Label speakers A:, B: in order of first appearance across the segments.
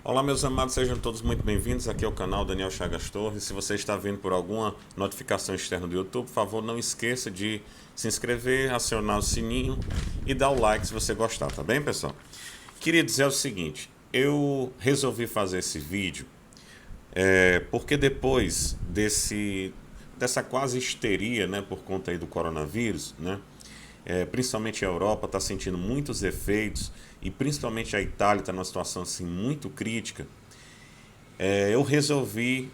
A: Olá, meus amados, sejam todos muito bem-vindos aqui ao canal Daniel Chagas Torres. Se você está vindo por alguma notificação externa do YouTube, por favor, não esqueça de se inscrever, acionar o sininho e dar o like se você gostar, tá bem, pessoal? Queria dizer o seguinte, eu resolvi fazer esse vídeo porque depois dessa quase histeria, né, por conta aí do coronavírus, né, principalmente a Europa está sentindo muitos efeitos e principalmente a Itália está numa situação assim muito crítica. Eu resolvi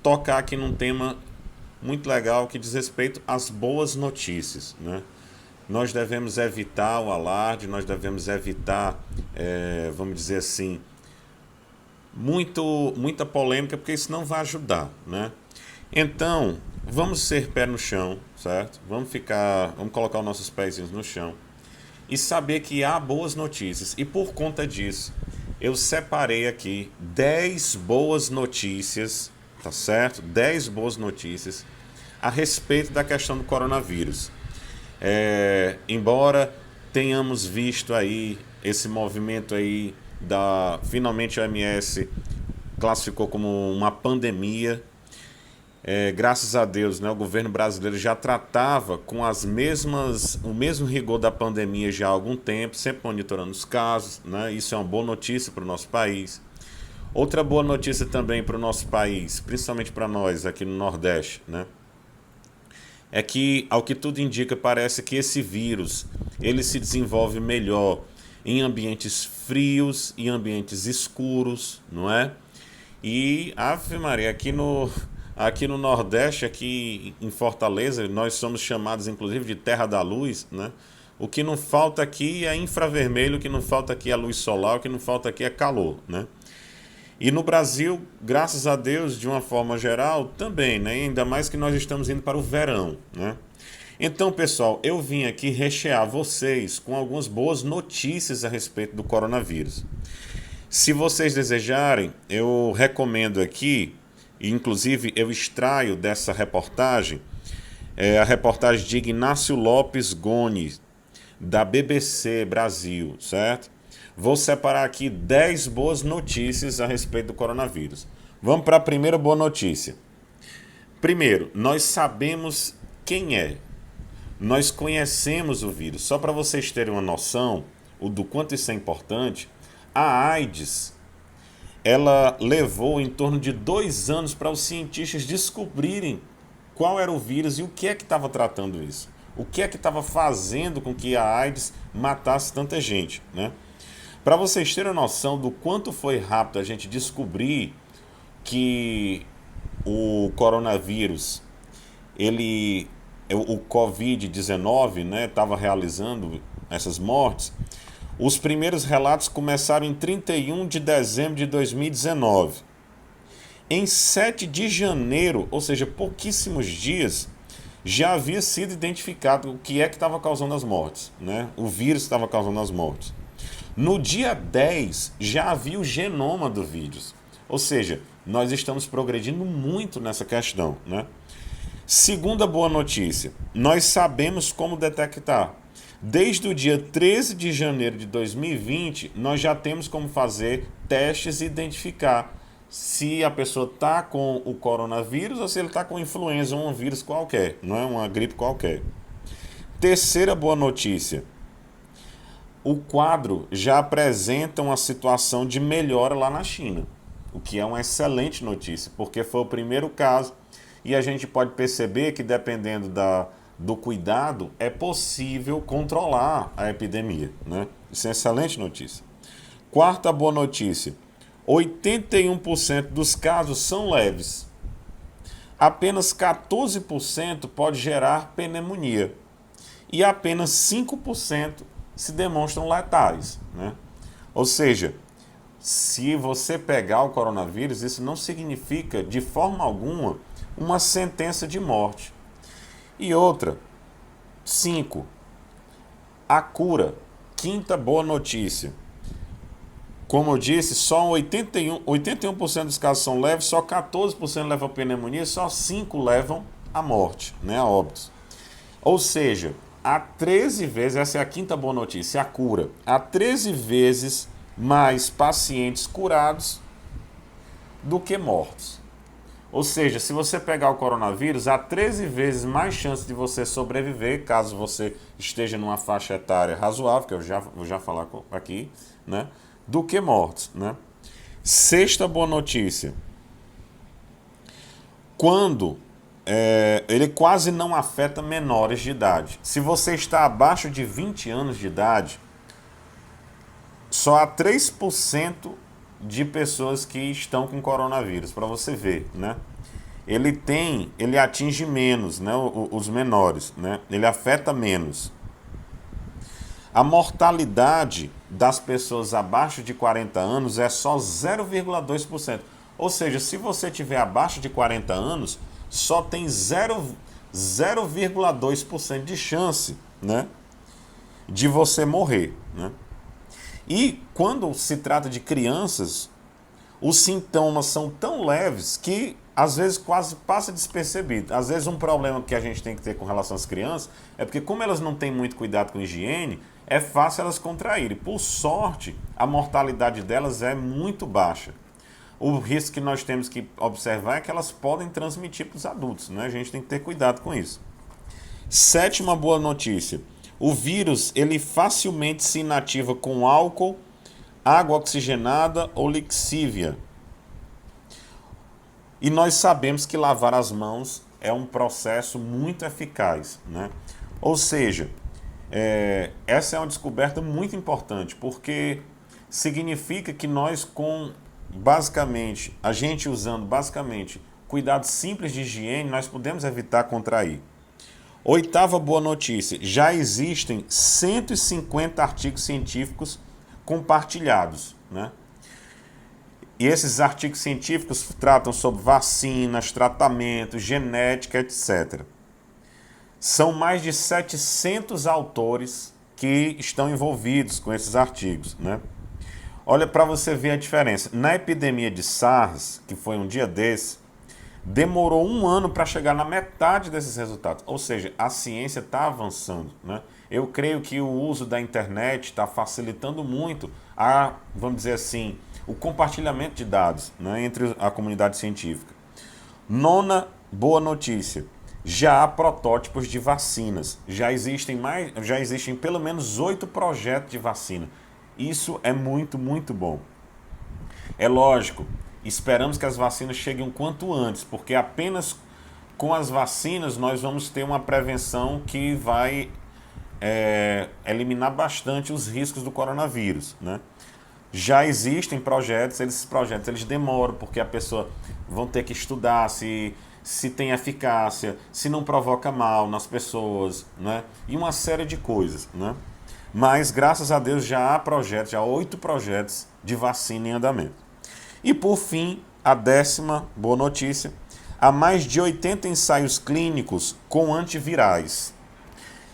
A: tocar aqui num tema muito legal que diz respeito às boas notícias, né? Nós devemos evitar o alarde, nós devemos evitar, vamos dizer assim, muita polêmica, porque isso não vai ajudar, né? Então, vamos ser pé no chão, certo? Vamos colocar os nossos pezinhos no chão e saber que há boas notícias. E por conta disso, eu separei aqui 10 boas notícias, tá certo? 10 boas notícias a respeito da questão do coronavírus. Embora tenhamos visto aí esse movimento aí finalmente a OMS classificou como uma pandemia. Graças a Deus, né, o governo brasileiro já tratava com o mesmo rigor da pandemia já há algum tempo, sempre monitorando os casos, né? Isso é uma boa notícia para o nosso país. Outra boa notícia também para o nosso país, principalmente para nós aqui no Nordeste, né, é que, ao que tudo indica, parece que esse vírus ele se desenvolve melhor em ambientes frios e ambientes escuros, não é? E, Ave Maria, aqui no Nordeste, aqui em Fortaleza, nós somos chamados inclusive de Terra da Luz, né? O que não falta aqui é infravermelho, o que não falta aqui é luz solar, o que não falta aqui é calor, né? E no Brasil, graças a Deus, de uma forma geral, também, né? Ainda mais que nós estamos indo para o verão, né? Então, pessoal, eu vim aqui rechear vocês com algumas boas notícias a respeito do coronavírus. Se vocês desejarem, eu recomendo aqui, inclusive eu extraio dessa reportagem, a reportagem de Ignácio Lopes Gomes, da BBC Brasil, certo? Vou separar aqui 10 boas notícias a respeito do coronavírus. Vamos para a primeira boa notícia. Primeiro, nós sabemos quem é. Nós conhecemos o vírus. Só para vocês terem uma noção do quanto isso é importante, a AIDS, ela levou em torno de 2 anos para os cientistas descobrirem qual era o vírus e o que é que estava tratando isso. O que é que estava fazendo com que a AIDS matasse tanta gente, né? Para vocês terem noção do quanto foi rápido a gente descobrir que o coronavírus, o Covid-19, né, estava realizando essas mortes, os primeiros relatos começaram em 31 de dezembro de 2019. Em 7 de janeiro, ou seja, pouquíssimos dias, já havia sido identificado o que é que estava causando as mortes, né? O vírus estava causando as mortes. No dia 10, já havia o genoma do vírus. Ou seja, nós estamos progredindo muito nessa questão, né? Segunda boa notícia, nós sabemos como detectar. Desde o dia 13 de janeiro de 2020, nós já temos como fazer testes e identificar se a pessoa está com o coronavírus ou se ele está com influenza ou um vírus qualquer, não é uma gripe qualquer. Terceira boa notícia, o quadro já apresenta uma situação de melhora lá na China, o que é uma excelente notícia, porque foi o primeiro caso e a gente pode perceber que, dependendo do cuidado, é possível controlar a epidemia, né? Isso é uma excelente notícia. Quarta boa notícia, 81% dos casos são leves. Apenas 14% pode gerar pneumonia e apenas 5% se demonstram letais, né? Ou seja, se você pegar o coronavírus, isso não significa de forma alguma uma sentença de morte. E outra, 5, a cura. Quinta boa notícia. Como eu disse, só 81% dos casos são leves, só 14% levam a pneumonia, só 5% levam a morte, né, a óbitos. Ou seja, há 13 vezes, essa é a quinta boa notícia, a cura. Há 13 vezes mais pacientes curados do que mortos. Ou seja, se você pegar o coronavírus, há 13 vezes mais chance de você sobreviver, caso você esteja numa faixa etária razoável, que eu vou já falar aqui, né, do que mortos, né? Sexta boa notícia. Quando ele quase não afeta menores de idade. Se você está abaixo de 20 anos de idade, só há 3% de pessoas que estão com coronavírus, para você ver, né? Ele atinge menos, né, os menores, né? Ele afeta menos. A mortalidade das pessoas abaixo de 40 anos é só 0,2%. Ou seja, se você tiver abaixo de 40 anos, só tem 0,2% de chance, né, de você morrer, né? E quando se trata de crianças, os sintomas são tão leves que às vezes quase passa despercebido. Às vezes um problema que a gente tem que ter com relação às crianças é porque como elas não têm muito cuidado com higiene, é fácil elas contraírem. Por sorte, a mortalidade delas é muito baixa. O risco que nós temos que observar é que elas podem transmitir para os adultos, né? A gente tem que ter cuidado com isso. Sétima boa notícia. O vírus, ele facilmente se inativa com álcool, água oxigenada ou lixívia. E nós sabemos que lavar as mãos é um processo muito eficaz, né? Ou seja, essa é uma descoberta muito importante, porque significa que nós a gente usando basicamente cuidados simples de higiene, nós podemos evitar contrair. Oitava boa notícia, já existem 150 artigos científicos compartilhados, né? E esses artigos científicos tratam sobre vacinas, tratamentos, genética, etc. São mais de 700 autores que estão envolvidos com esses artigos, né? Olha para você ver a diferença. Na epidemia de SARS, que foi um dia desse, demorou 1 ano para chegar na metade desses resultados. Ou seja, a ciência está avançando, né? Eu creio que o uso da internet está facilitando muito vamos dizer assim, o compartilhamento de dados, né, entre a comunidade científica. Nona boa notícia. Já há protótipos de vacinas. Já existem pelo menos 8 projetos de vacina. Isso é muito, muito bom. É lógico, esperamos que as vacinas cheguem o quanto antes, porque apenas com as vacinas nós vamos ter uma prevenção que vai eliminar bastante os riscos do coronavírus, né? Já existem projetos, esses projetos eles demoram, porque a pessoa vão ter que estudar se tem eficácia, se não provoca mal nas pessoas, né? E uma série de coisas, né? Mas, graças a Deus, já há 8 projetos de vacina em andamento. E, por fim, a 10ª boa notícia, há mais de 80 ensaios clínicos com antivirais.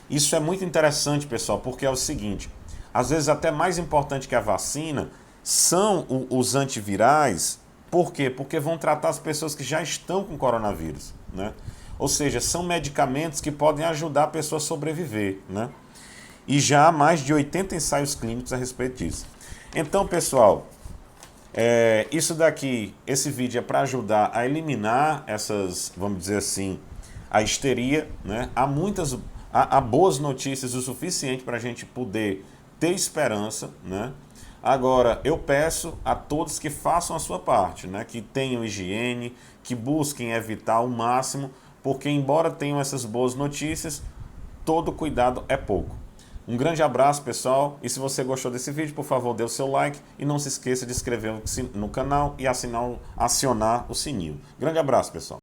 A: Isso é muito interessante, pessoal, porque é o seguinte, às vezes até mais importante que a vacina são os antivirais. Por quê? Porque vão tratar as pessoas que já estão com coronavírus, né? Ou seja, são medicamentos que podem ajudar a pessoa a sobreviver, né? E já há mais de 80 ensaios clínicos a respeito disso. Então, pessoal, esse vídeo é para ajudar a eliminar essas, vamos dizer assim, a histeria, né? Há boas notícias o suficiente para a gente poder ter esperança, né? Agora, eu peço a todos que façam a sua parte, né? Que tenham higiene, que busquem evitar ao máximo, porque embora tenham essas boas notícias, todo cuidado é pouco. Um grande abraço, pessoal, e se você gostou desse vídeo, por favor, dê o seu like e não se esqueça de inscrever no canal e acionar o sininho. Grande abraço, pessoal.